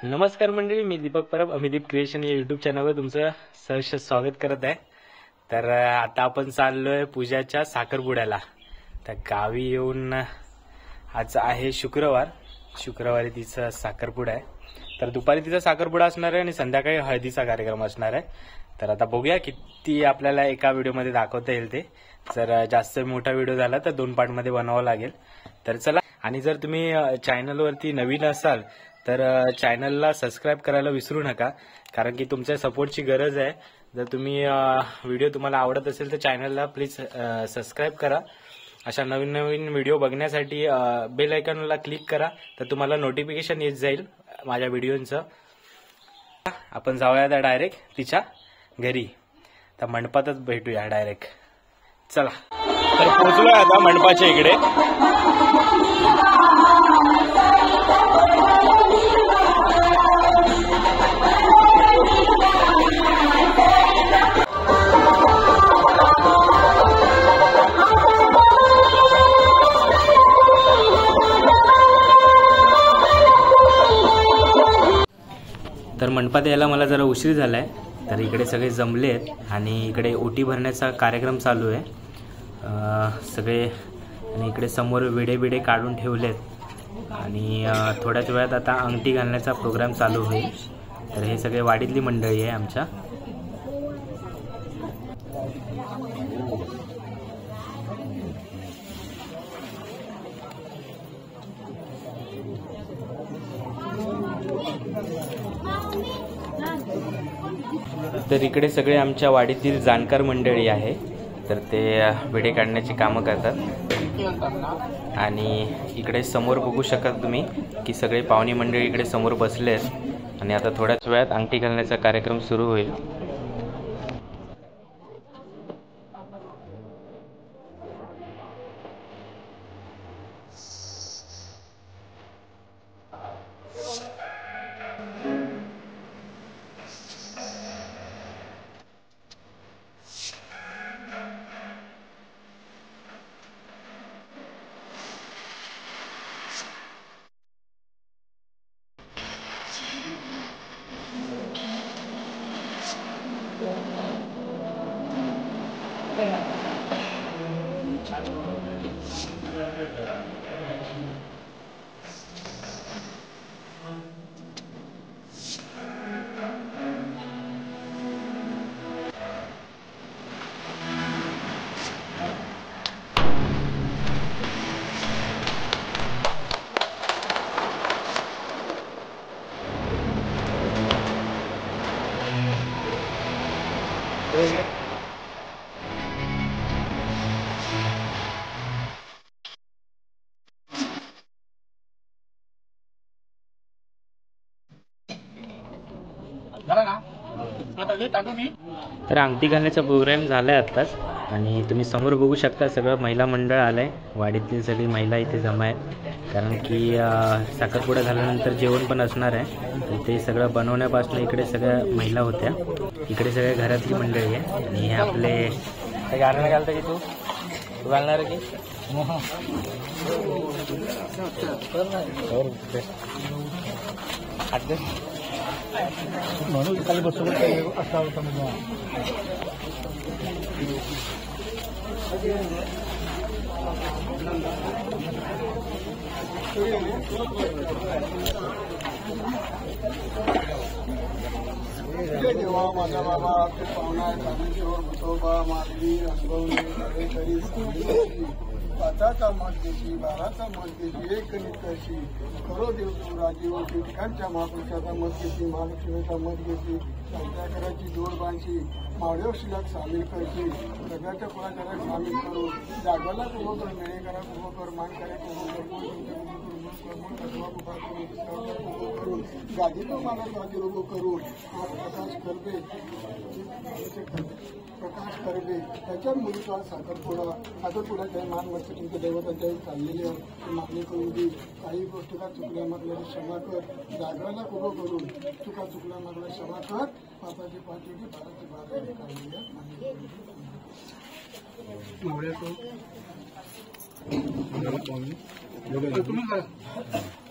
नमस्कार मंडळी, मी दीपक परब अमिदीप क्रिएशन या यूट्यूब चॅनलवर तुमचं सहर्ष स्वागत करत आहे। तर आता आपण चाललोय पूजाच्या साखरपुड्याला। तर गावी येऊन आज आहे शुक्रवारी तिचा साखरपुडा आहे। तर दुपारी तिचा साखरपुडा असणार आहे आणि संध्याकाळी हळदीचा कार्यक्रम असणार आहे। तर आता बघूया किती आपल्याला एका व्हिडिओमध्ये दाखवता येईल ते। जर जास्त मोठा व्हिडिओ झाला तर 2 पार्टमध्ये बनवावा लागेल। तर चला, आणि जर तुम्ही चॅनलवरती नवीन असाल तर चॅनलला सबस्क्राइब करायला विसरू नका, कारण की तुमच्या सपोर्टची गरज आहे। जर तुम्ही व्हिडिओ तुम्हाला आवडत असेल तर चॅनलला प्लीज सबस्क्राइब करा। अशा नवीन नवीन व्हिडिओ बघण्यासाठी बेल आयकॉनला क्लिक करा, तर तुम्हाला नोटिफिकेशन येत जाईल माझ्या व्हिडिओंचं। आपण जाऊया आता डायरेक्ट तिच्या घरी, तर मंडपातच भेटूया डायरेक्ट। चला, तर पोहोचलोय आता मंडपाच्या इकडे। तर मंडपात यायला मला जरा उशीर झालाय। तर इकडे सगळे जमले आहेत आणि इकडे ओटी भरण्याचा कार्यक्रम चालू आहे सगळे। आणि इकडे समोर विडे काढून ठेवलेत आणि थोड्याच वेळात आता अंगठी घालण्याचा प्रोग्राम चालू होईल। तर हे सगळे वाडीतली मंडळी आहे आमच्या। तर इकडे सगळे आमच्या वाडीतील जाणकार मंडळी आहे। तर ते विडे काढण्याची कामं करतात। आणि इकडे समोर बघू शकाल तुम्ही की सगळे पाहुणे मंडळी इकडे समोर बसले आहेत आणि आता थोड्याच वेळात अंगठी घालण्याचा कार्यक्रम सुरू होईल। तर अंगठी घालण्याचा प्रोग्राम झालाय आताच, आणि तुम्ही समोर बघू शकता सगळं महिला मंडळ आलंय। वाडीतली सगळी महिला इथे जमा आहेत, कारण की साखरपुडा झाल्यानंतर जेवण पण असणार आहे। तर ते सगळं बनवण्यापासून इकडे सगळ्या महिला होत्या। इकडे सगळ्या घरातली मंडळी आहे आणि हे आपले गाणं घालतं की तू घालणार की म्हणून खाली बसून असा होता म्हणजे जेव्हा माझा बाबा ते पाहुणा भटोबा माधवी अनुभवणे तरी पाचाचा मत देशी 12चा मत देशी एक निकशी खरो देव तू राजीव ठिकाणच्या महापुरुषाचा मत घेतली, महालक्ष्मीचा मत घेतली, संध्याकाळची जोड बांधशी मावळेव शिलाक सामील करशी, सगळ्याच्या कुणाच्या सामील करू, जागवाला उभो कर, मेळेकरा उभो कर, मानकरे उभो कर, गादीला मला गादी उभो करून प्रकाश करबे त्याच्या मुलीचा साखरपुडा काही मान वर्ष तुमच्या दैवताच्या चाललेली मागणी करून दी। काही गोष्टीला चुकल्या मागल्या क्षमा कर, जागराला उभं करून चुका चुकल्या मागल्या क्षमा कर, पापाची 5 वेळी 12ची 12 काढलेल्या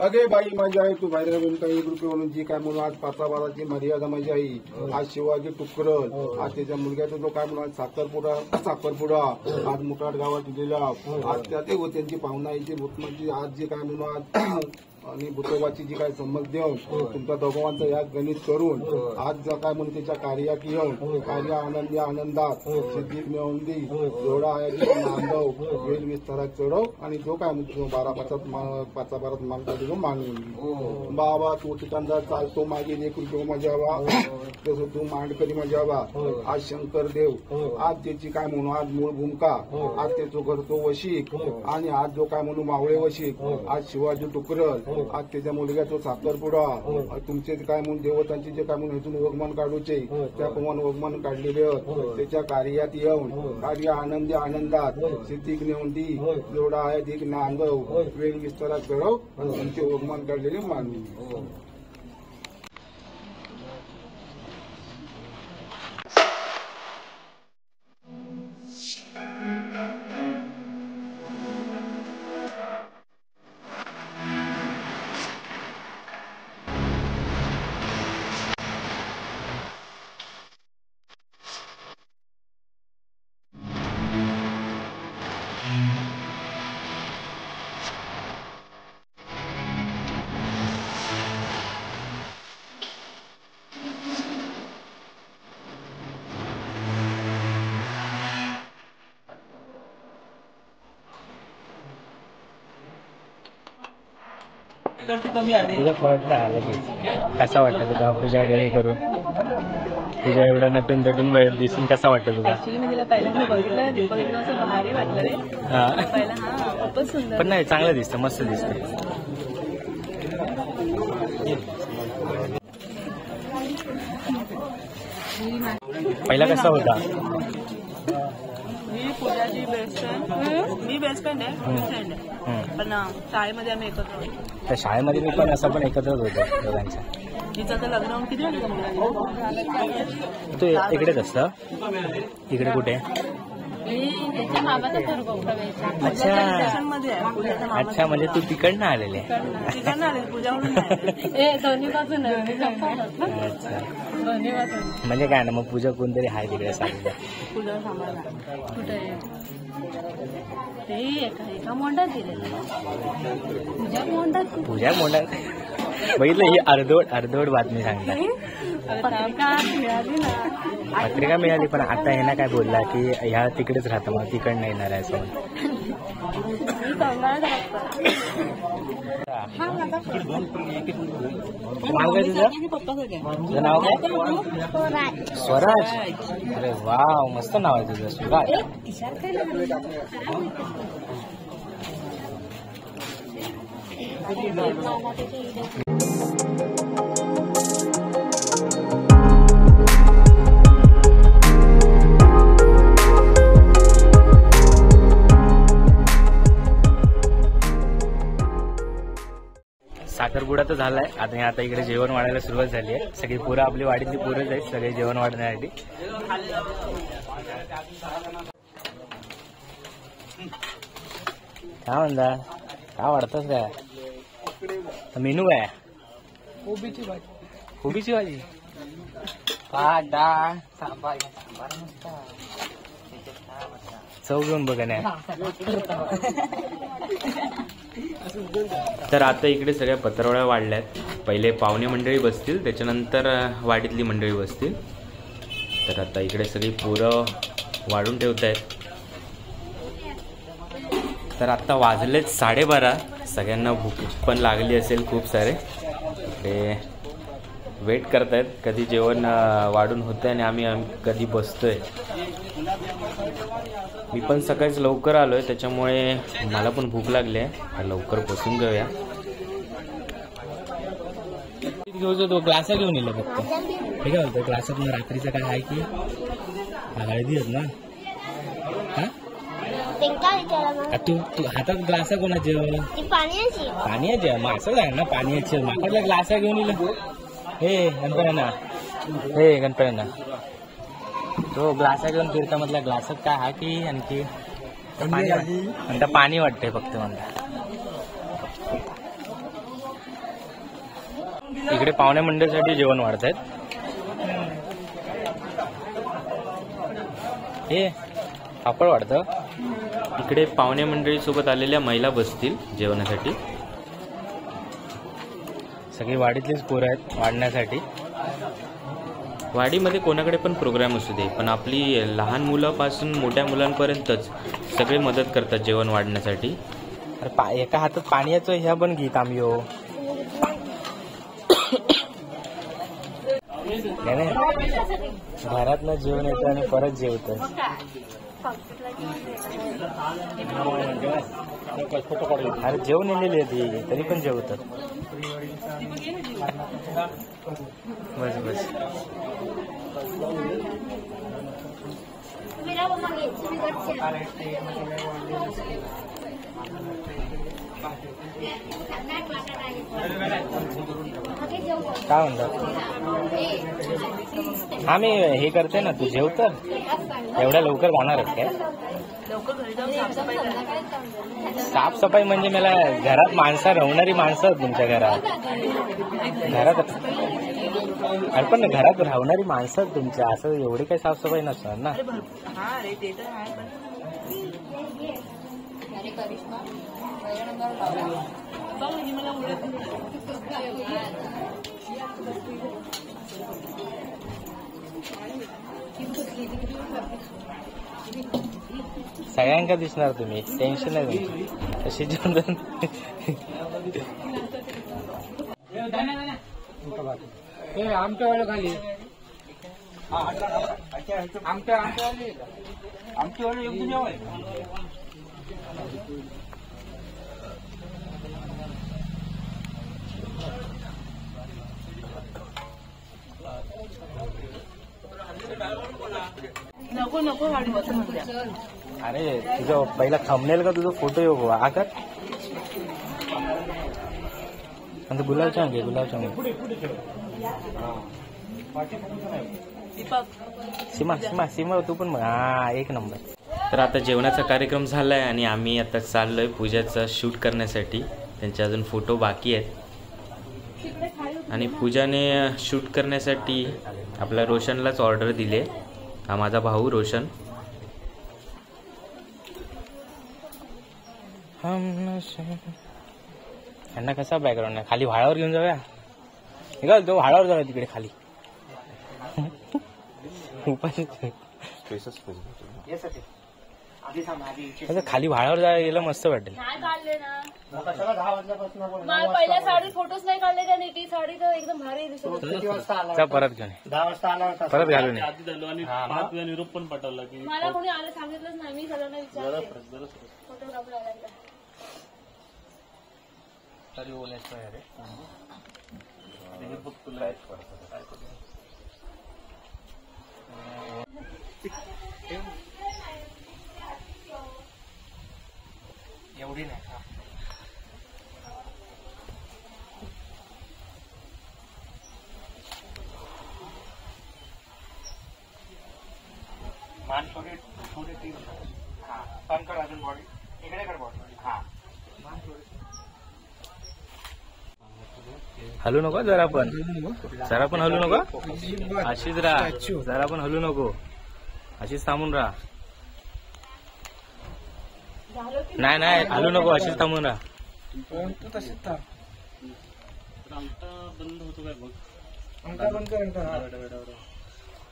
अगे बाई माझी आई तू बाहेर येऊन काही 1 रुपये म्हणून जी काय म्हणून आज 5-12ची मर्यादा माझी आई आज शिवाजी टुकरल आज त्याच्या मुलग्याचा जो काय म्हणून साखरपुडा आज मुठाड गावात दिलेला आज त्या ते त्यांची पाहुणा यायची भूतमाची आज जे काय म्हणून आज आणि भूतोबाची जी काय संमत देऊन तुमच्या दोघांचं या गणित करून आज जो काय म्हणून त्याच्या कार्यात येऊन कार्य आनंदी आनंदात सिद्धीत मिळवून दे एवढा आहे नांदव वेल विस्तारात चढव आणि जो काय म्हणतो 12-5 मागतो मागून बाबा तू ठिकाणचा चालतो मागे 1 रुपये माझ्या बा तसं तू मांडकरी माझ्या बा आज शंकर देव आज त्याची काय म्हणून आज मूळ भूमिका आज त्याचं करतो वशिक आणि आज जो काय म्हणून मावळे वशिक आज शिवाजी टुकरल आज त्याच्या मुलग्याचा साखरपुडा तुमचे काय म्हणून देवतांचे जे काय म्हणून इथून वगमान काढूचे त्या प्रमाणे वगमान काढलेले त्याच्या कार्यात येऊन कार्य आनंदी आनंदात सिद्धिक नेऊन दी एवढा आहे दिक नांदव वेळ विस्तारात घडव आणि तुमचे वगमान काढलेले मानवी तुझं फळला कसा वाटतं तुला पूजा वगैरे करून तुझ्या एवढा नटून तटून दिसून कसा वाटतं तुला पण नाही चांगलं दिसतं मस्त दिसतं पहिला कसा होता मी बेस्ट फ्रेंड आहे पण शाळेमध्ये आम्ही एकत्र होतो तर शाळेमध्ये मी पण असं पण एकत्रच होतो दोघांच्या तिचं तर लग्न होऊन किती वेळ तू इकडेच असतं इकडे कुठे अच्छा अच्छा म्हणजे तू तिकडनं आलेले अच्छा म्हणजे काय ना मग पूजा कोणतरी आहे तिकडे सांगितलं पूजा मोंढा बघितलं ही अर्धवट बातमी सांगतात पत्रिका मिळाली पण आता हे ना काय बोलला की ह्या तिकडेच राहतं मग तिकडनं येणार आहे असं नाव काय तुझं नाव काय स्वराज अरे वाव मस्त नाव आहे तुझं स्वराज साखरपुडा तर झालाय आता इकडे जेवण वाढायला सुरुवात झाली आहे सगळी पोरं आपली वाडीतली पोरंच आहेत सगळे जेवण वाढण्यासाठी काय म्हणता काय वाढतच काय मेनू काय कोबीची भाजी चव घेऊन बघा नाही तर आता इकडे सगळ्या पत्रावळ्या वाढल्यात पहिले पाहुणे मंडळी बसतील त्याच्यानंतर वाडीतली मंडळी बसतील तर आता इकडे सगळी पोरं वाढून ठेवत आहेत तर आता वाजलेत 12:30 सगळ्यांना भूक पण लागली असेल खूप सारे ते वेट करतायत कधी जेवण वाढून होतंय आणि आम्ही कधी बसतोय मी पण सकाळीच लवकर आलोय त्याच्यामुळे मला पण भूक लागली आहे लवकर बसून घेऊया तो ग्लास घेऊन येलो फक्त हे काय बोलतो ग्लासात मग रात्रीचं काय आहे की हळदी आहेत ना तू हातात ग्लास कोणाचे पाण्याचे मग असं आहे ना पाण्याचे माकडला ग्लास घेऊन येलं हे गणपण्यांना तो ग्लासा घेऊन फिरता म्हटलं ग्लासात काय हा की आणखी म्हणता पाणी वाटतंय फक्त म्हणता. इकडे पाहुण्या मंडळीसाठी जेवण वाढतायत. हे पापड वाढतं. इकडे पाहुणे मंडळी सोबत आलेल्या महिला बसतील जेवणासाठी. सगळी वाडीतलीच पोरं आहेत वाढण्यासाठी. वाडीमध्ये कोणाकडे पण प्रोग्राम असू दे, पण आपली लहान मुलापासून मोठ्या मुलांपर्यंतच सगळे मदत करतात जेवण वाढण्यासाठी. अरे एका हातात पाण्याचं ह्या पण गीत आम्ही हो घरात न जेवण येतं आणि परत जेवतं. अरे जेवण येलेली आहे तरी पण जेवतात. बस बस. काय म्हणतात हा मी हे करते ना. तू जेव तर एवढ्या लवकर जाणारच काय? साफसफाई म्हणजे मला घरात माणसं राहणारी माणसं तुमच्या घरात अरे पण घरात राहणारी माणसं तुमच्या असं एवढी काही साफसफाई नसणार ना. सगळ्यांका दिसणार तुम्ही, टेन्शन नाही तुमची. तशी जेवण आमच्या वेळ खाली आमच्या वेळ एकदम जेवाय. नको नको गाडी बसून. अरे तुझा पहिला थंबनेल का तुझा फोटो येऊ आकर. गुलाबजाम घे गुलाबजाम. सीमा सीमा सीमा तू पण हा एक नंबर. तर आता जेवणाचा कार्यक्रम झालाय आणि आम्ही आता चाललोय पूजाचा शूट करण्यासाठी. त्यांचे अजून फोटो बाकी आहेत आणि पूजाने शूट करण्यासाठी आपल्या रोशनलाच ऑर्डर दिली आहे. हा माझा भाऊ रोशन. यांना कसा बॅकग्राऊंड आहे. खाली व्हाळावर घेऊन जाऊया. निघाल तो व्हाळावर जाऊया तिकडे खाली. खाली व्हाळावर जायला गेलं मस्त वाटेल. पहिल्या साडी फोटोच नाही काढले त्याने. ती साडी तर एकदम भारी दिसत. परत घेऊन 10 वाजता आला होता. परत घालून निरोप पण पाठवला की मला कोणी आलं सांगितलंच नाही. मी सगळ्यांना विचारते फोटोग्राफर आला. एवढी नाही. मान थोडी थोडी हा पण कर अजून बॉडी इकडे कर बॉडी. हा हलू नको जरा पण हलू नको. अशीच राहा. जरा पण हलू नको. अशीच थांबून राहा. नाही नाही हलू नको. अशीच थांबून राहा. बंद होतो काय बघ. बंद कर.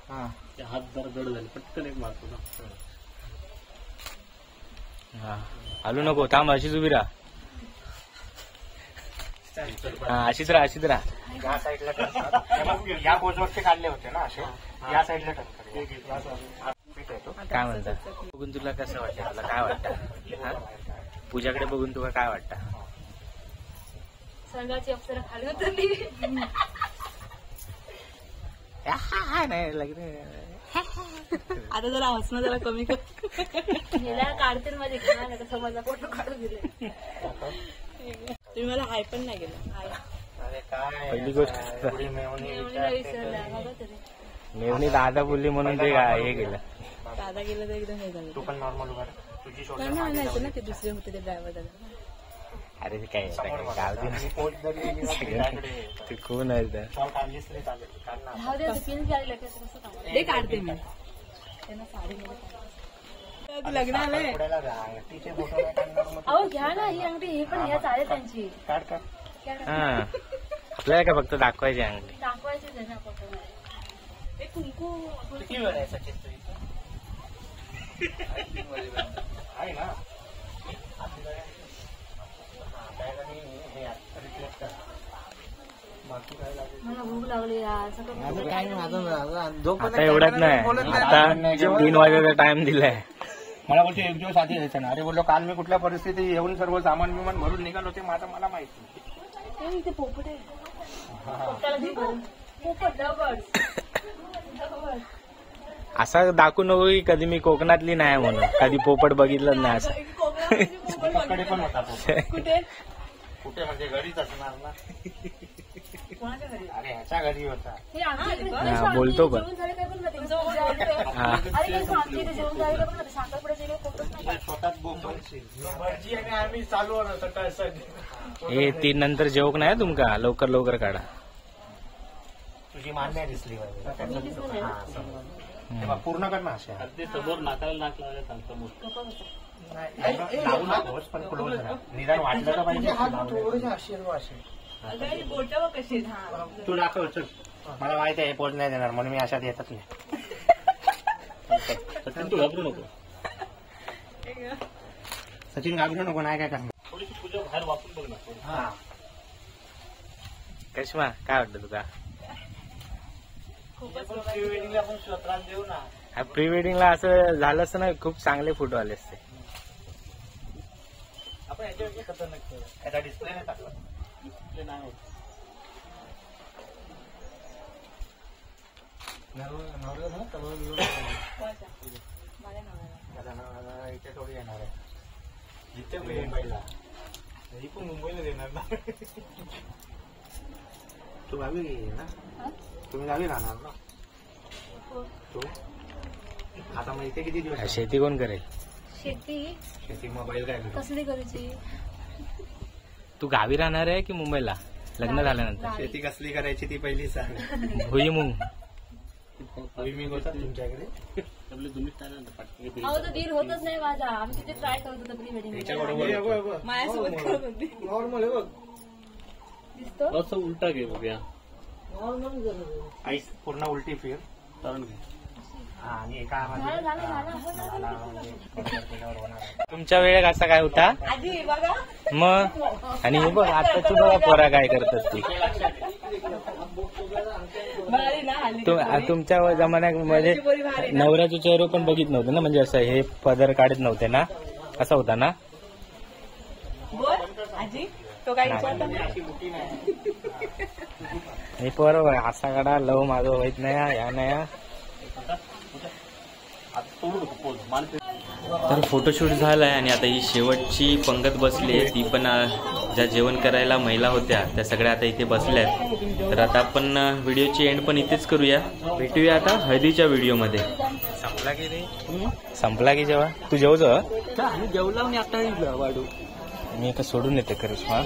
हात जरा जड झाले. पटकन एक मारतो ना. हा हलू नको. थांब. अशीच उभी राहा. हा अशीच राहा. अशीच राहा. या साईडला या पोजवरती काढले होते ना असे. या साईडला काय म्हणतात. बघून तुला कसं वाटतं. तुला काय वाटतं. पूजाकडे बघून तुला काय वाटतं. संघाची अप्सरा खाली उतरली. नाही लग्न आता जरा हसणं जरा कमी कर. हिला काढतील माझे घाण आता समजा फोटो काढून दिले. तुम्ही मला हाय पण नाही केलं. पहिली गोष्ट एवढी नाही विसरला बघा तरी. मेवणी दादा बोलली म्हणून ते हे गेलं. दादा गेलं तर एकदम हे झालं. तू पण नॉर्मल उभा तुझी त्यांना आणायचं ना ते दुसरे होते ते ड्रायव्हर दादा. अरे ते काय गाव ते कोण आहे त्या? राहू दे पिन घ्यायला कसं काम. ते काढते मी. त्यांना साडीमध्ये लग्न आलंय. अहो घ्या ना ही अंगठी ही पण घ्या चालेल त्यांची. हा आपल्याला काय फक्त दाखवायची अंगठी. दाखवायचीच आहे ना फोटो. ते कुंकू मला भूक लागली यार. आता एवढ्यात नाही, आता 3 वाजेचा टाइम दिलाय. मला बोलते एक दिवस आधी यायचं ना. अरे बोललो काल मी कुठल्या परिस्थिती येऊन सर्व सामान बिमान भरून निघालो ते माझं मला माहिती. इथे पोपट आहे. पोपटाला दे बरं. पोपट दगड. असं दाखवू नको की कधी मी कोकणातली नाही म्हणून, कधी पोपट बघितलं नाही असं. कडे पण होता तो. कुठे कुठे म्हणजे घरीच असणार ना. कोणाच्या घरी? अरे ह्याच्या घरी होता. हे आमच्या इकडे हा, बोलतो पण. जेवण झालं काय पण नाही. हा अरे पण आमच्या इथे जेवण झालं काय पण नाही. साखरपुड्यात गेलो पोपटच नाही. स्वतःच बोंबलशील. भटजी आणि आम्ही चालू आलो सकाळ सकाळी. हे 3 नंतर जेवक नाही तुमका, लवकर लवकर काढा. तुझी मान्य दिसली पाहिजे. हा, समोर. तेव्हा पूर्ण कर ना अशा. अगदी समोर नाकाला नाक लावायला सांगतो मोठं. लावू नकोस पण क्लोज राहा. निदान वाटलं तर पाहिजे. थोडेसे आशीर्वाद असेल. अगं बोट कशी आहेत. हा तू दाखव चल. मला माहिती आहे पोच नाही देणार म्हणून मी अशात येतच नाही. सचिन तू घाबरू नको. सचिन घाबरू नको. नाही काय करणार. थोडीशी तुझ्या बाहेर वापरून बघ ना. हा कश्मा काय वाटतं तुका? आपण त्रास देऊ ना. प्री वेडिंगला असं झालं असतं ना, खूप चांगले फोटो आले असते. आपण याच्यावर खतरनाक करू. याचा डिस्प्ले नाही टाकला. ते नाही होत. इथे थोडी येणार आहे. इथे मुंबईला ही पण मुंबईला देणार ना. तू गावी ना. तुम्ही गावी राहणार ना. तू आता मग इथे किती दिवस शेती कोण करेल? शेती शेती मोबाईल काय करू? कसली करूची? तू गावी राहणार आहे की मुंबईला लग्न झाल्यानंतर? शेती कसली करायची ती पहिली सांग. भुईमुंग. मी होता तुमच्याकडे. आपले तुम्हीच काय ना पाठवले. अहो तो डील होतच नाही माझा. आम्ही तिथे ट्राय करत होतो प्री वेडिंग. त्याच्याबरोबर माझ्यासोबत करत होती. नॉर्मल आहे बघ. दिसतो असं उलटा घे बघूया. आईस पूर्ण उलटी फिर. कारण घे. हा आणि एका झालं झालं मला म्हणजे केल्यावर होणार आहे. तुमच्या वेळेत असा काय होता आधी बघा मग? आणि हे बघ आताची बघा पोरा काय करतात ती. भारी ना हल्ली. तुमच्या जमान्यामध्ये नवऱ्याचं चेहरा पण बघित नव्हतं ना, म्हणजे असं हे पदर काढत नव्हते ना, असा होता ना. बोल आजी तो काय विचारतो ना. हे बरोबर असा काढा लव माझं होत नाही या नाही. तर फोटोशूट झालाय आणि आता ही शेवटची पंगत बसली आहे. ती पण ज्या जेवण करायला महिला होत्या त्या सगळ्या आता इथे बसल्या आहेत. तर आता आपण व्हिडिओची एंड पण इथेच करूया. भेटूया आता हळदीच्या व्हिडिओमध्ये. संपला की नाही? संपला की जेव्हा तू जेवतो जेवला मी आता वाढू. मी आता सोडून येते करिश्मा.